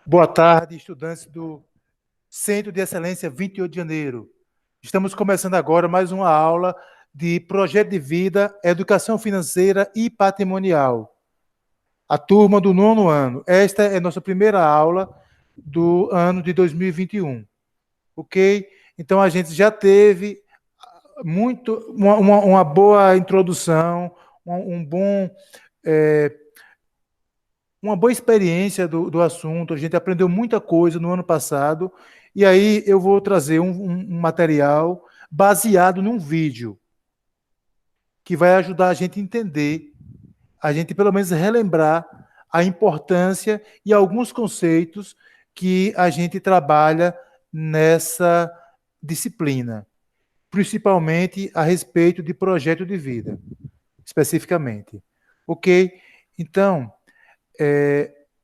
Boa tarde, estudantes do Centro de Excelência 28 de Janeiro. Estamos começando agora mais uma aula de Projeto de Vida, Educação Financeira e Patrimonial. A turma do nono ano. Esta é nossa primeira aula do ano de 2021. Ok? Então, a gente já teve uma boa introdução, um bom... é, uma boa experiência do assunto, a gente aprendeu muita coisa no ano passado, e aí eu vou trazer um material baseado num vídeo, que vai ajudar a gente a entender, a gente pelo menos relembrar a importância e alguns conceitos que a gente trabalha nessa disciplina, principalmente a respeito de projeto de vida, especificamente. Ok? Então,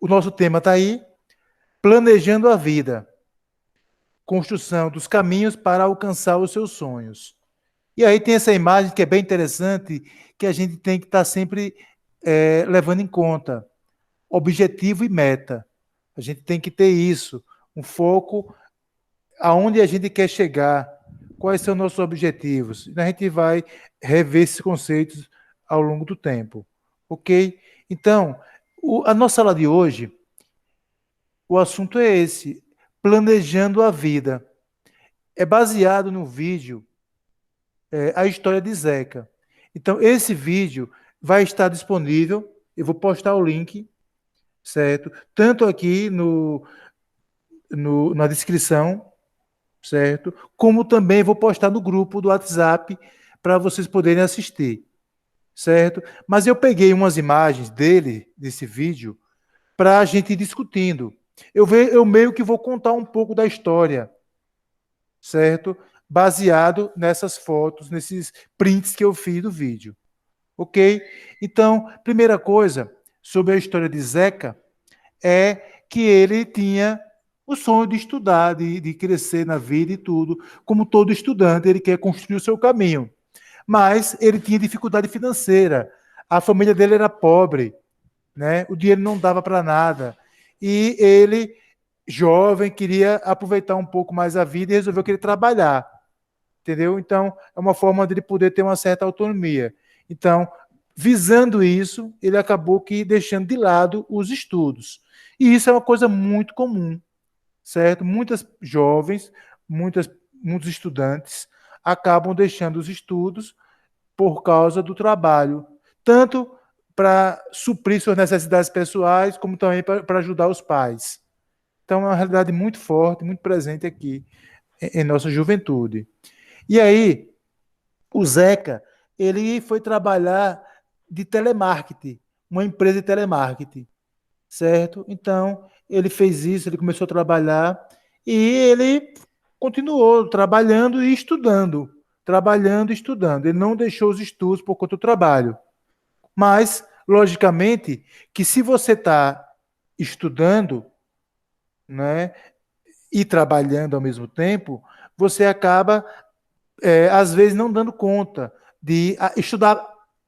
o nosso tema está aí, planejando a vida, construção dos caminhos para alcançar os seus sonhos. E aí tem essa imagem que é bem interessante, que a gente tem que estar sempre levando em conta objetivo e meta. A gente tem que ter isso, um foco aonde a gente quer chegar, quais são nossos objetivos. E a gente vai rever esses conceitos ao longo do tempo. Ok? Então, a nossa aula de hoje, o assunto é esse, planejando a vida. É baseado no vídeo A História de Zeca. Então, esse vídeo vai estar disponível, eu vou postar o link, certo? Tanto aqui na descrição, certo? Como também vou postar no grupo do WhatsApp para vocês poderem assistir, certo? Mas eu peguei umas imagens desse vídeo, para a gente ir discutindo. Eu meio que vou contar um pouco da história, certo? Baseado nessas fotos, nesses prints que eu fiz do vídeo. Ok? Então, primeira coisa sobre a história de Zeca é que ele tinha o sonho de estudar, de crescer na vida e tudo. Como todo estudante, ele quer construir o seu caminho. Mas ele tinha dificuldade financeira. A família dele era pobre, né? O dinheiro não dava para nada. E ele, jovem, queria aproveitar um pouco mais a vida e resolveu querer trabalhar. Entendeu? Então, é uma forma dele poder ter uma certa autonomia. Então, visando isso, ele acabou que deixando de lado os estudos. E isso é uma coisa muito comum, certo? Muitas jovens, muitos estudantes acabam deixando os estudos por causa do trabalho, tanto para suprir suas necessidades pessoais, como também para ajudar os pais. Então, é uma realidade muito forte, muito presente aqui em nossa juventude. E aí, o Zeca, ele foi trabalhar de telemarketing, uma empresa de telemarketing, certo? Então, ele fez isso, ele começou a trabalhar e ele continuou trabalhando e estudando, trabalhando e estudando. Ele não deixou os estudos por conta do trabalho. Mas, logicamente, que se você está estudando, né, e trabalhando ao mesmo tempo, você acaba às vezes não dando conta de estudar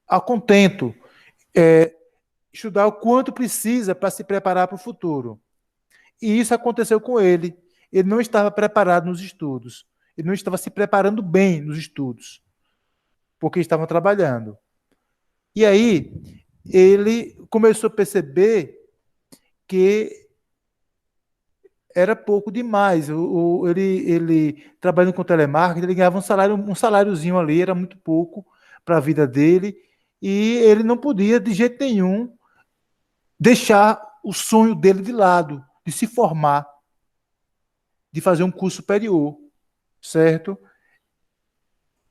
a contento, é, estudar o quanto precisa para se preparar para o futuro. E isso aconteceu com ele. Ele não estava preparado nos estudos. Ele não estava se preparando bem nos estudos, porque estavam trabalhando. E aí, ele começou a perceber que era pouco demais. Ele trabalhando com telemarketing, ele ganhava um saláriozinho ali, era muito pouco para a vida dele, e ele não podia, de jeito nenhum, deixar o sonho dele de lado, de se formar, de fazer um curso superior, certo?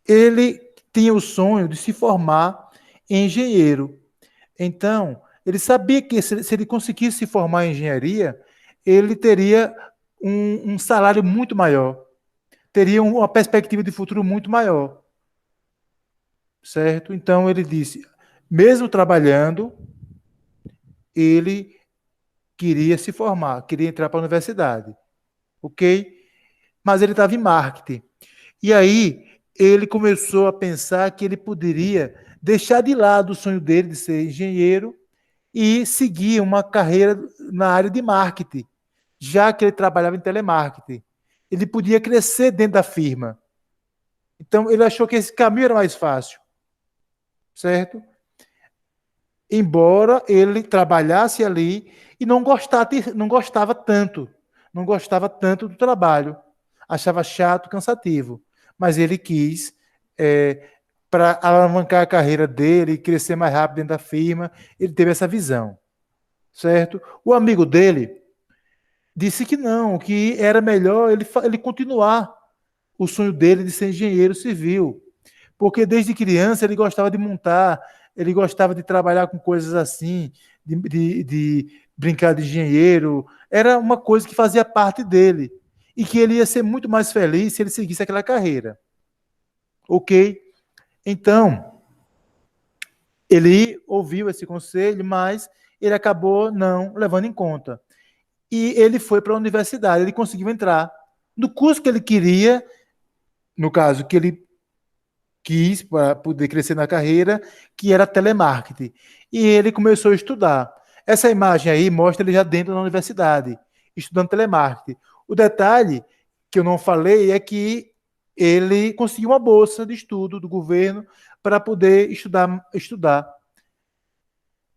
Ele tinha o sonho de se formar em engenheiro. Então, ele sabia que se ele conseguisse se formar em engenharia, ele teria um salário muito maior, teria uma perspectiva de futuro muito maior, certo? Então, ele disse, mesmo trabalhando, ele queria se formar, queria entrar para a universidade, ok? Mas ele estava em marketing. E aí, ele começou a pensar que ele poderia deixar de lado o sonho dele de ser engenheiro e seguir uma carreira na área de marketing, já que ele trabalhava em telemarketing. Ele podia crescer dentro da firma. Então, ele achou que esse caminho era mais fácil, certo? Embora ele trabalhasse ali e não gostava tanto do trabalho, achava chato, cansativo, mas ele quis, para alavancar a carreira dele e crescer mais rápido dentro da firma, ele teve essa visão, certo? O amigo dele disse que não, que era melhor ele continuar o sonho dele de ser engenheiro civil, porque desde criança ele gostava de montar, ele gostava de trabalhar com coisas assim, de brincar de engenheiro, era uma coisa que fazia parte dele, e que ele ia ser muito mais feliz se ele seguisse aquela carreira, ok? Então, ele ouviu esse conselho, mas ele acabou não levando em conta. E ele foi para a universidade, ele conseguiu entrar no curso que ele queria, no caso, que ele quis para poder crescer na carreira, que era telemarketing. E ele começou a estudar. Essa imagem aí mostra ele já dentro da universidade, estudando telemarketing. O detalhe que eu não falei é que ele conseguiu uma bolsa de estudo do governo para poder estudar,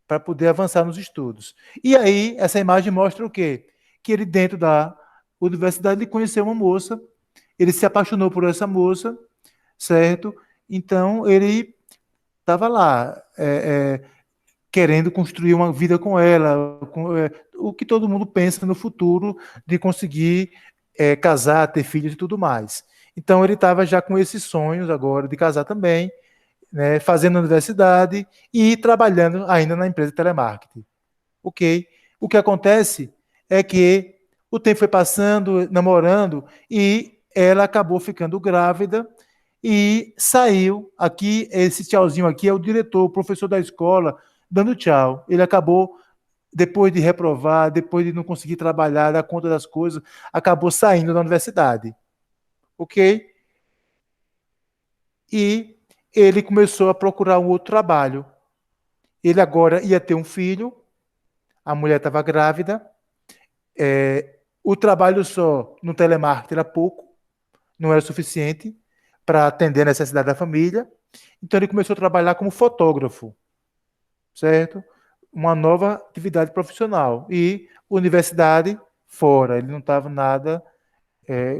para poder avançar nos estudos. E aí, essa imagem mostra o quê? Que ele, dentro da universidade, ele conheceu uma moça, ele se apaixonou por essa moça, certo? Então, ele estava lá, querendo construir uma vida com ela, o que todo mundo pensa no futuro de conseguir casar, ter filhos e tudo mais. Então, ele estava já com esses sonhos agora de casar também, né, fazendo a universidade e trabalhando ainda na empresa de telemarketing. Ok? O que acontece é que o tempo foi passando, namorando, e ela acabou ficando grávida e saiu. Aqui, esse tchauzinho aqui é o diretor, o professor da escola, dando tchau. Ele acabou, depois de reprovar, depois de não conseguir trabalhar, dar conta das coisas, acabou saindo da universidade. Ok? E ele começou a procurar um outro trabalho. Ele agora ia ter um filho, a mulher estava grávida, o trabalho só no telemarketing era pouco, não era suficiente para atender a necessidade da família. Então ele começou a trabalhar como fotógrafo, certo? Uma nova atividade profissional. E universidade fora, ele não estava nada,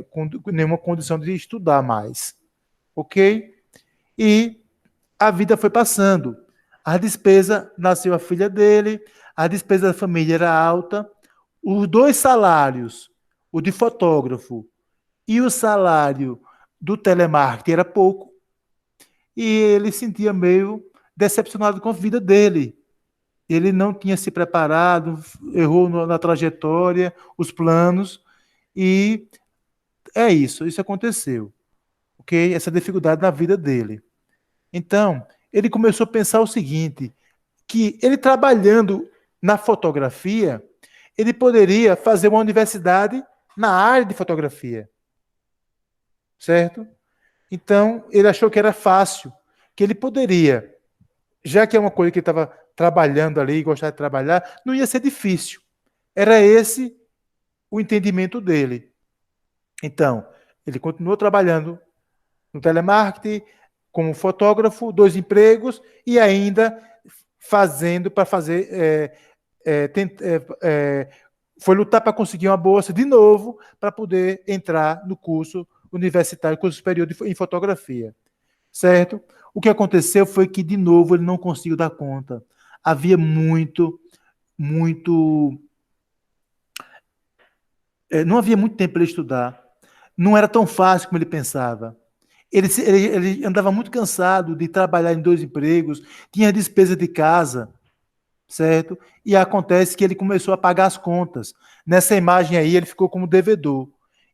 com nenhuma condição de estudar mais. Ok? E a vida foi passando. A despesa, nasceu a filha dele, a despesa da família era alta, os dois salários, o de fotógrafo e o salário do telemarketing era pouco, e ele sentia meio decepcionado com a vida dele. Ele não tinha se preparado, errou na trajetória, os planos, e isso aconteceu, ok? Essa dificuldade na vida dele. Então, ele começou a pensar o seguinte, que ele trabalhando na fotografia, ele poderia fazer uma universidade na área de fotografia, certo? Então, ele achou que era fácil, que ele poderia, já que é uma coisa que ele estava trabalhando ali, gostava de trabalhar, não ia ser difícil. Era esse o entendimento dele. Então, ele continuou trabalhando no telemarketing, como fotógrafo, 2 empregos, e ainda fazendo para fazer. Foi lutar para conseguir uma bolsa de novo para poder entrar no curso universitário, curso superior em fotografia. Certo? O que aconteceu foi que, de novo, ele não conseguiu dar conta. Havia muito. Não havia muito tempo para ele estudar. Não era tão fácil como ele pensava. Ele andava muito cansado de trabalhar em 2 empregos, tinha despesa de casa, certo? E acontece que ele começou a pagar as contas. Nessa imagem aí, ele ficou como devedor.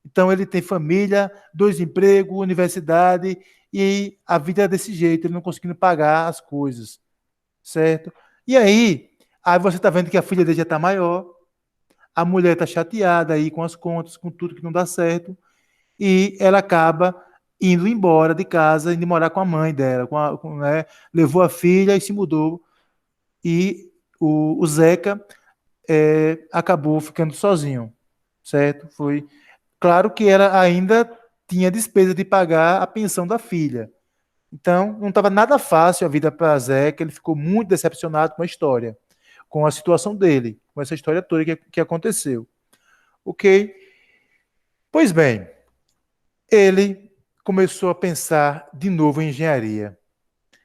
Então, ele tem família, 2 empregos, universidade, e a vida é desse jeito, ele não conseguindo pagar as coisas, certo? E aí você está vendo que a filha dele já está maior, a mulher está chateada aí com as contas, com tudo que não dá certo, e ela acaba indo embora de casa, indo morar com a mãe dela, né? Levou a filha e se mudou, e o Zeca acabou ficando sozinho. certo? Foi claro que ela ainda tinha despesa de pagar a pensão da filha. Então, não estava nada fácil a vida para Zé, que ele ficou muito decepcionado com a história, com a situação dele, com essa história toda que aconteceu. Ok? Pois bem, ele começou a pensar de novo em engenharia.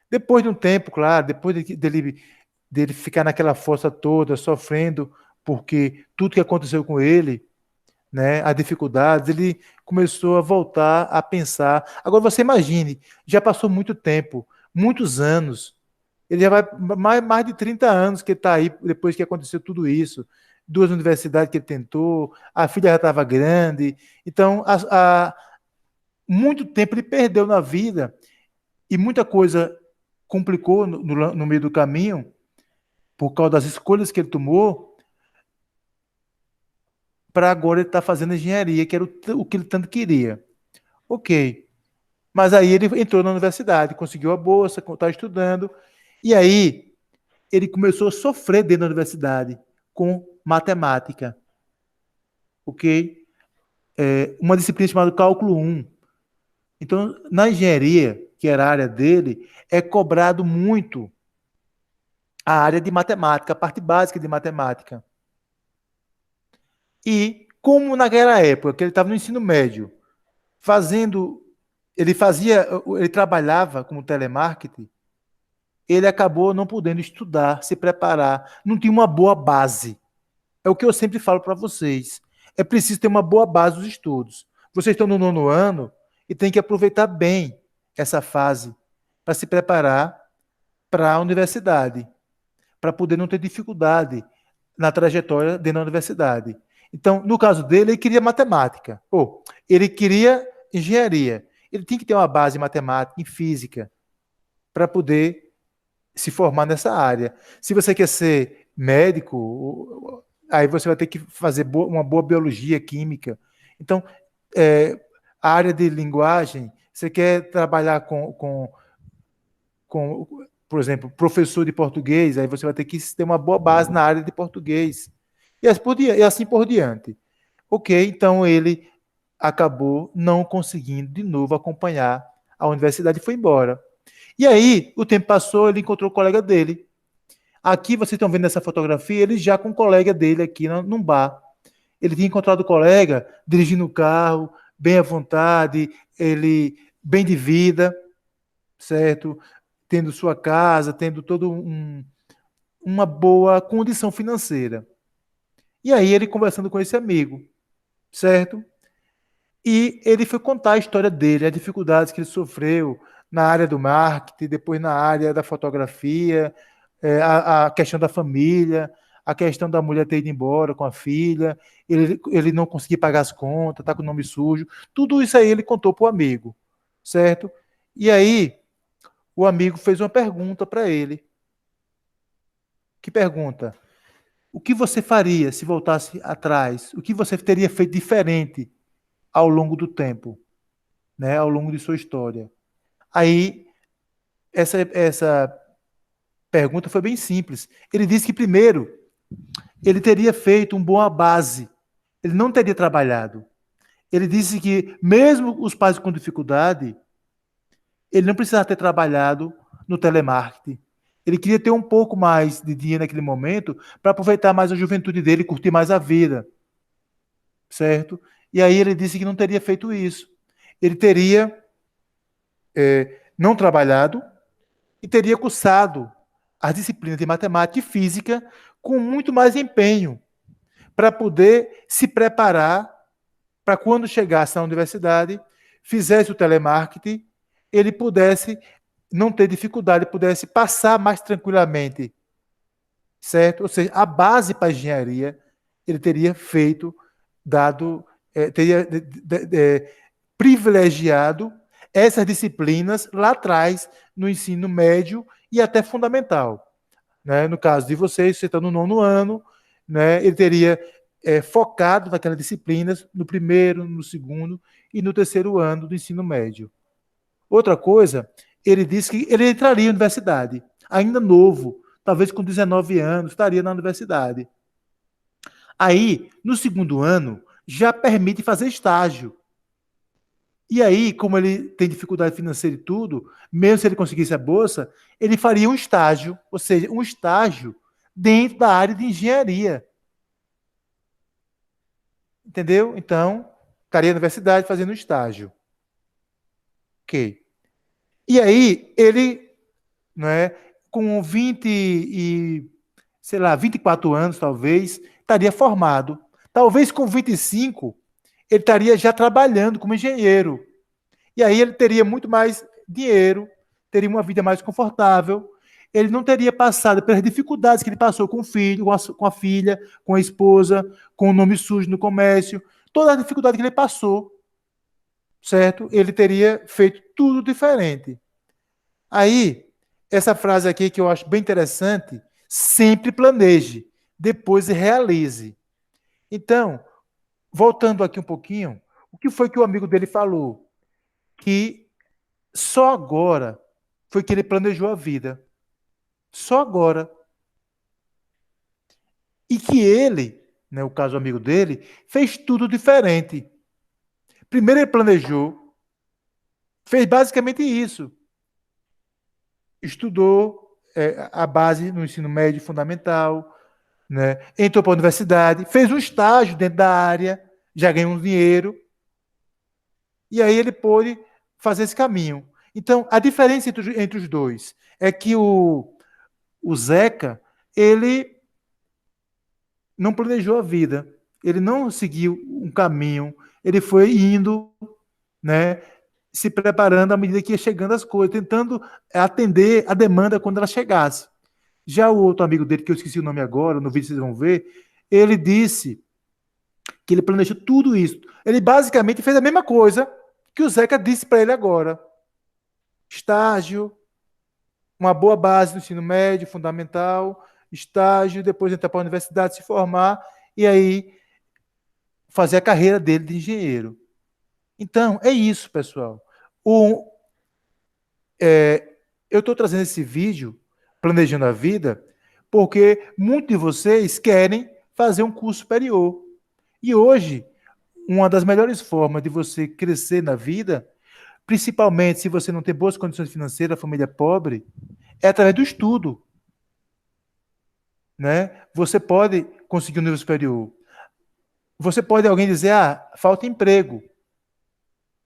Depois de um tempo, claro, dele ficar naquela força toda, sofrendo, porque tudo que aconteceu com ele, né, as dificuldades, ele começou a voltar a pensar. Agora você imagine, já passou muito tempo, muitos anos, ele já vai mais de 30 anos que ele está aí depois que aconteceu tudo isso. Duas universidades que ele tentou, a filha já estava grande, então muito tempo ele perdeu na vida e muita coisa complicou no meio do caminho por causa das escolhas que ele tomou, para agora ele estar fazendo engenharia, que era o que ele tanto queria. Ok. Mas aí ele entrou na universidade, conseguiu a bolsa, está estudando, e aí ele começou a sofrer dentro da universidade com matemática. Ok? Uma disciplina chamada Cálculo 1. Então, na engenharia, que era a área dele, é cobrado muito a área de matemática, a parte básica de matemática. E como naquela época que ele estava no ensino médio, fazendo, ele trabalhava como telemarketing, ele acabou não podendo estudar, se preparar, não tinha uma boa base. É o que eu sempre falo para vocês. É preciso ter uma boa base dos estudos. Vocês estão no nono ano e tem que aproveitar bem essa fase para se preparar para a universidade, para poder não ter dificuldade na trajetória dentro da universidade. Então, no caso dele, ele queria matemática, ou ele queria engenharia. Ele tinha que ter uma base em matemática, em física, para poder se formar nessa área. Se você quer ser médico, aí você vai ter que fazer uma boa biologia, química. Então, é, a área de linguagem, você quer trabalhar com, por exemplo, professor de português, aí você vai ter que ter uma boa base na área de português. E assim por diante. Ok, então ele acabou não conseguindo de novo acompanhar a universidade e foi embora. E aí, o tempo passou, ele encontrou o colega dele. Aqui vocês estão vendo essa fotografia, ele já com o colega dele aqui num bar. Ele tinha encontrado o colega dirigindo o carro, bem à vontade, ele bem de vida, certo? Tendo sua casa, tendo uma boa condição financeira. E aí ele conversando com esse amigo, certo? E ele foi contar a história dele, as dificuldades que ele sofreu na área do marketing, depois na área da fotografia, a questão da família, a questão da mulher ter ido embora com a filha, ele não conseguir pagar as contas, tá com o nome sujo. Tudo isso aí ele contou para o amigo, certo? E aí o amigo fez uma pergunta para ele. Que pergunta? O que você faria se voltasse atrás? O que você teria feito diferente ao longo do tempo, né? Ao longo de sua história? Aí essa pergunta foi bem simples. Ele disse que primeiro ele teria feito uma boa base. Ele não teria trabalhado. Ele disse que mesmo os pais com dificuldade, ele não precisava ter trabalhado no telemarketing. Ele queria ter um pouco mais de dinheiro naquele momento para aproveitar mais a juventude dele e curtir mais a vida, certo? E aí ele disse que não teria feito isso. Ele teria não trabalhado e teria cursado as disciplinas de matemática e física com muito mais empenho para poder se preparar para quando chegasse na universidade, fizesse o telemarketing, ele pudesse não ter dificuldade, pudesse passar mais tranquilamente, certo? Ou seja, a base para a engenharia ele teria feito, teria privilegiado essas disciplinas lá atrás, no ensino médio e até fundamental. Né? No caso de vocês, você está no nono ano, né? Ele teria focado naquelas disciplinas no primeiro, no segundo e no terceiro ano do ensino médio. Outra coisa, ele disse que ele entraria na universidade, ainda novo, talvez com 19 anos, estaria na universidade. Aí, no segundo ano, já permite fazer estágio. E aí, como ele tem dificuldade financeira e tudo, mesmo se ele conseguisse a bolsa, ele faria um estágio, ou seja, um estágio dentro da área de engenharia. Entendeu? Então, estaria na universidade fazendo um estágio. Ok. E aí, ele, não é, com 20 e, sei lá, 24 anos, talvez, estaria formado. Talvez com 25, ele estaria já trabalhando como engenheiro. E aí ele teria muito mais dinheiro, teria uma vida mais confortável. Ele não teria passado pelas dificuldades que ele passou com o filho, com a filha, com a esposa, com o nome sujo no comércio, toda a dificuldade que ele passou, certo? Ele teria feito tudo diferente. Aí, essa frase aqui que eu acho bem interessante, sempre planeje, depois realize. Então, voltando aqui um pouquinho, o que foi que o amigo dele falou? Que só agora foi que ele planejou a vida. Só agora. E que ele, né, o caso amigo dele, fez tudo diferente. Primeiro ele planejou, fez basicamente isso. Estudou a base no ensino médio fundamental, né? Entrou para a universidade, fez um estágio dentro da área, já ganhou um dinheiro, e aí ele pôde fazer esse caminho. Então, a diferença entre os dois é que o Zeca, ele não planejou a vida, ele não seguiu um caminho, ele foi indo, né, se preparando à medida que ia chegando as coisas, tentando atender a demanda quando ela chegasse. Já o outro amigo dele, que eu esqueci o nome agora, no vídeo vocês vão ver, ele disse que ele planejou tudo isso. Ele basicamente fez a mesma coisa que o Zeca disse para ele agora. Estágio, uma boa base no ensino médio, fundamental, estágio, depois entrar para a universidade, se formar, e aí fazer a carreira dele de engenheiro. Então, é isso, pessoal. O, eu estou trazendo esse vídeo, Planejando a Vida, porque muitos de vocês querem fazer um curso superior. E hoje, uma das melhores formas de você crescer na vida, principalmente se você não tem boas condições financeiras, família pobre, é através do estudo. Né? Você pode conseguir um nível superior. Você pode alguém dizer, falta emprego.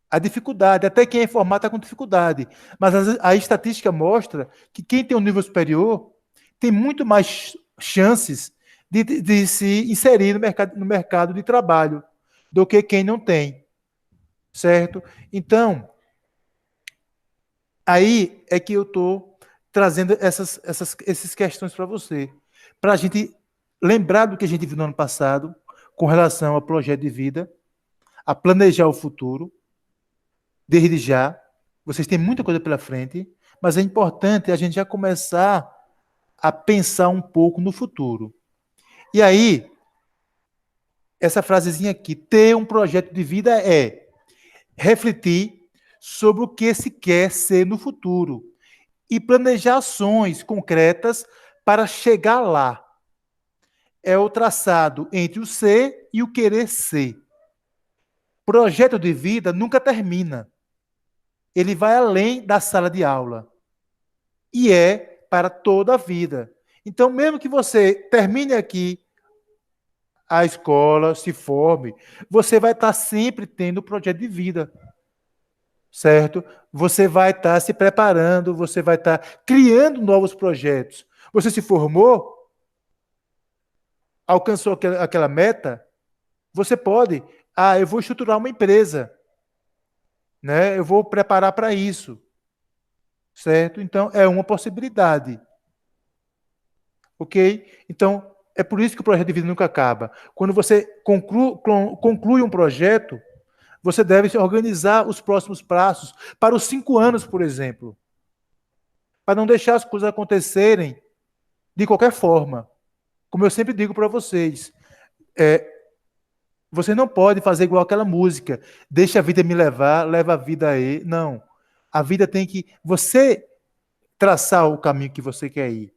A dificuldade, até quem é formado está com dificuldade. Mas a estatística mostra que quem tem um nível superior tem muito mais chances de se inserir no mercado de trabalho do que quem não tem. Certo? Então, aí é que eu estou trazendo essas questões para você. Para a gente lembrar do que a gente viu no ano passado, com relação ao projeto de vida, a planejar o futuro, desde já. Vocês têm muita coisa pela frente, mas é importante a gente já começar a pensar um pouco no futuro. E aí, essa frasezinha aqui, ter um projeto de vida é refletir sobre o que se quer ser no futuro e planejar ações concretas para chegar lá. É o traçado entre o ser e o querer ser. Projeto de vida nunca termina. Ele vai além da sala de aula. E é para toda a vida. Então, mesmo que você termine aqui a escola, se forme, você vai estar sempre tendo projeto de vida. Certo? Você vai estar se preparando, você vai estar criando novos projetos. Você se formou, alcançou aquela meta, você pode, eu vou estruturar uma empresa, né? Eu vou preparar para isso, certo? Então, é uma possibilidade, ok? Então, é por isso que o projeto de vida nunca acaba. Quando você conclui um projeto, você deve organizar os próximos passos para os 5 anos, por exemplo, para não deixar as coisas acontecerem de qualquer forma. Como eu sempre digo para vocês, você não pode fazer igual aquela música, deixa a vida me levar, leva a vida aí. Não. A vida tem que você traçar o caminho que você quer ir,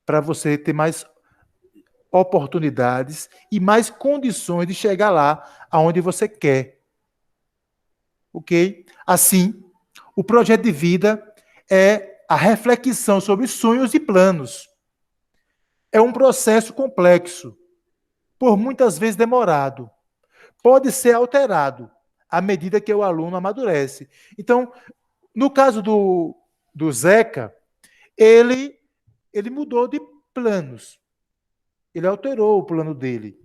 para você ter mais oportunidades e mais condições de chegar lá aonde você quer. Ok? Assim, o projeto de vida é a reflexão sobre sonhos e planos. É um processo complexo, por muitas vezes demorado. Pode ser alterado à medida que o aluno amadurece. Então, no caso do Zeca, ele mudou de planos. Ele alterou o plano dele.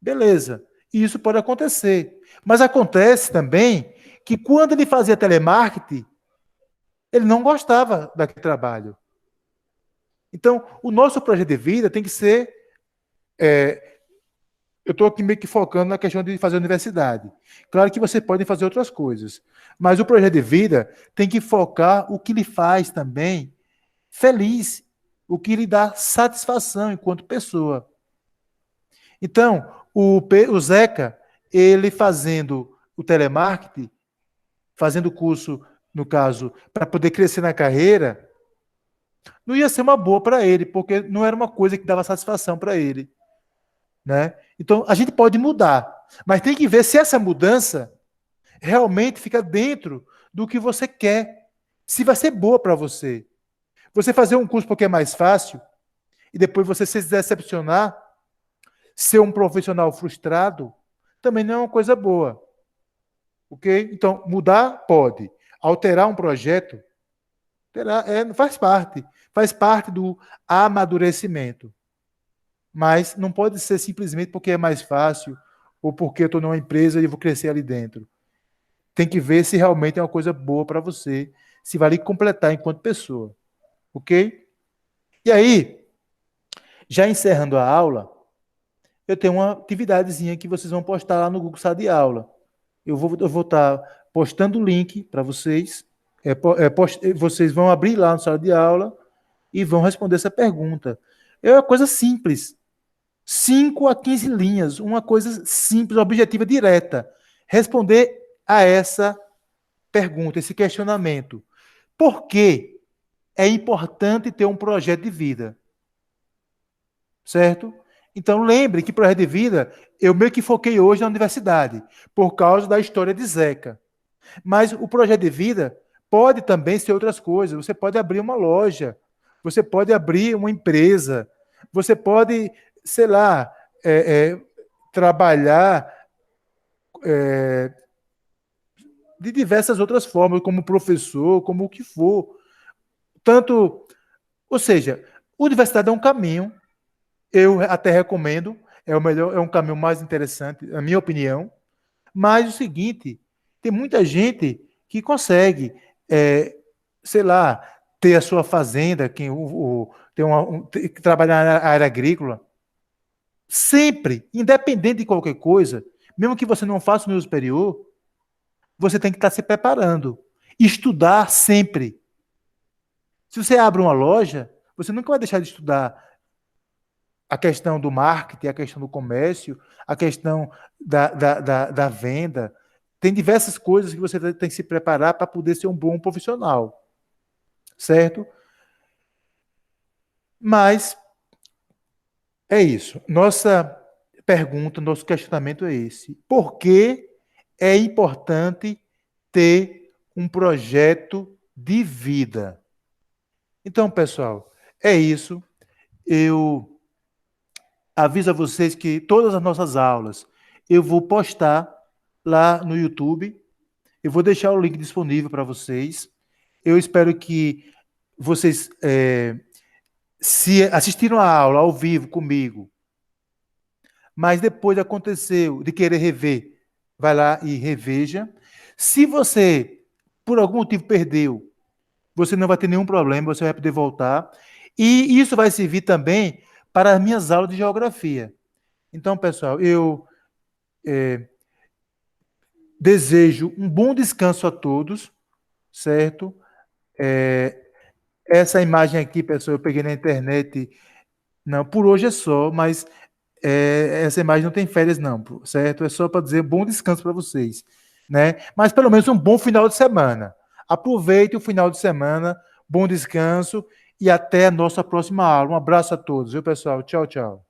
Beleza. E isso pode acontecer. Mas acontece também que quando ele fazia telemarketing, ele não gostava daquele trabalho. Então, o nosso projeto de vida tem que ser. Eu estou aqui meio que focando na questão de fazer universidade. Claro que você pode fazer outras coisas, mas o projeto de vida tem que focar o que lhe faz também feliz, o que lhe dá satisfação enquanto pessoa. Então, o Zeca, ele fazendo o telemarketing, fazendo o curso, no caso, para poder crescer na carreira, não ia ser uma boa para ele, porque não era uma coisa que dava satisfação para ele, né? Então, a gente pode mudar, mas tem que ver se essa mudança realmente fica dentro do que você quer, se vai ser boa para você. Você fazer um curso porque é mais fácil e depois você se decepcionar, ser um profissional frustrado, também não é uma coisa boa. Ok? Então, mudar pode. Alterar um projeto faz parte do amadurecimento. Mas não pode ser simplesmente porque é mais fácil ou porque eu estou numa empresa e vou crescer ali dentro. Tem que ver se realmente é uma coisa boa para você, se vai lhe completar enquanto pessoa. Ok? E aí, já encerrando a aula, eu tenho uma atividadezinha que vocês vão postar lá no Google Sala de Aula. Eu vou estar postando o link para vocês. Vocês vão abrir lá no Sala de Aula e vão responder essa pergunta. É uma coisa simples. 5 a 15 linhas, uma coisa simples, objetiva, direta. Responder a essa pergunta, esse questionamento. Por que é importante ter um projeto de vida? Certo? Então, lembre que projeto de vida, eu meio que foquei hoje na universidade, por causa da história de Zeca. Mas o projeto de vida pode também ser outras coisas. Você pode abrir uma loja, você pode abrir uma empresa, você pode, sei lá, trabalhar de diversas outras formas, como professor, como o que for. Tanto, ou seja, universidade é um caminho, eu até recomendo, é o melhor, é um caminho mais interessante, na minha opinião. Mas o seguinte, tem muita gente que consegue, sei lá, ter a sua fazenda, trabalhar na área agrícola, sempre, independente de qualquer coisa, mesmo que você não faça o nível superior, você tem que estar se preparando. Estudar sempre. Se você abre uma loja, você nunca vai deixar de estudar a questão do marketing, a questão do comércio, a questão da venda. Tem diversas coisas que você tem que se preparar para poder ser um bom profissional. Certo? Mas é isso. Nossa pergunta, nosso questionamento é esse. Por que é importante ter um projeto de vida? Então, pessoal, é isso. Eu aviso a vocês que todas as nossas aulas eu vou postar lá no YouTube. Eu vou deixar o link disponível para vocês. Eu espero que vocês, se assistiram a aula ao vivo comigo, mas depois aconteceu de querer rever, vai lá e reveja. Se você, por algum motivo, perdeu, você não vai ter nenhum problema, você vai poder voltar. E isso vai servir também para as minhas aulas de geografia. Então, pessoal, eu desejo um bom descanso a todos, certo? Essa imagem aqui, pessoal, eu peguei na internet. Não, por hoje é só, mas essa imagem não tem férias, não, certo? É só para dizer bom descanso para vocês, né? Mas pelo menos um bom final de semana. Aproveite o final de semana, bom descanso e até a nossa próxima aula. Um abraço a todos, viu, pessoal? Tchau, tchau.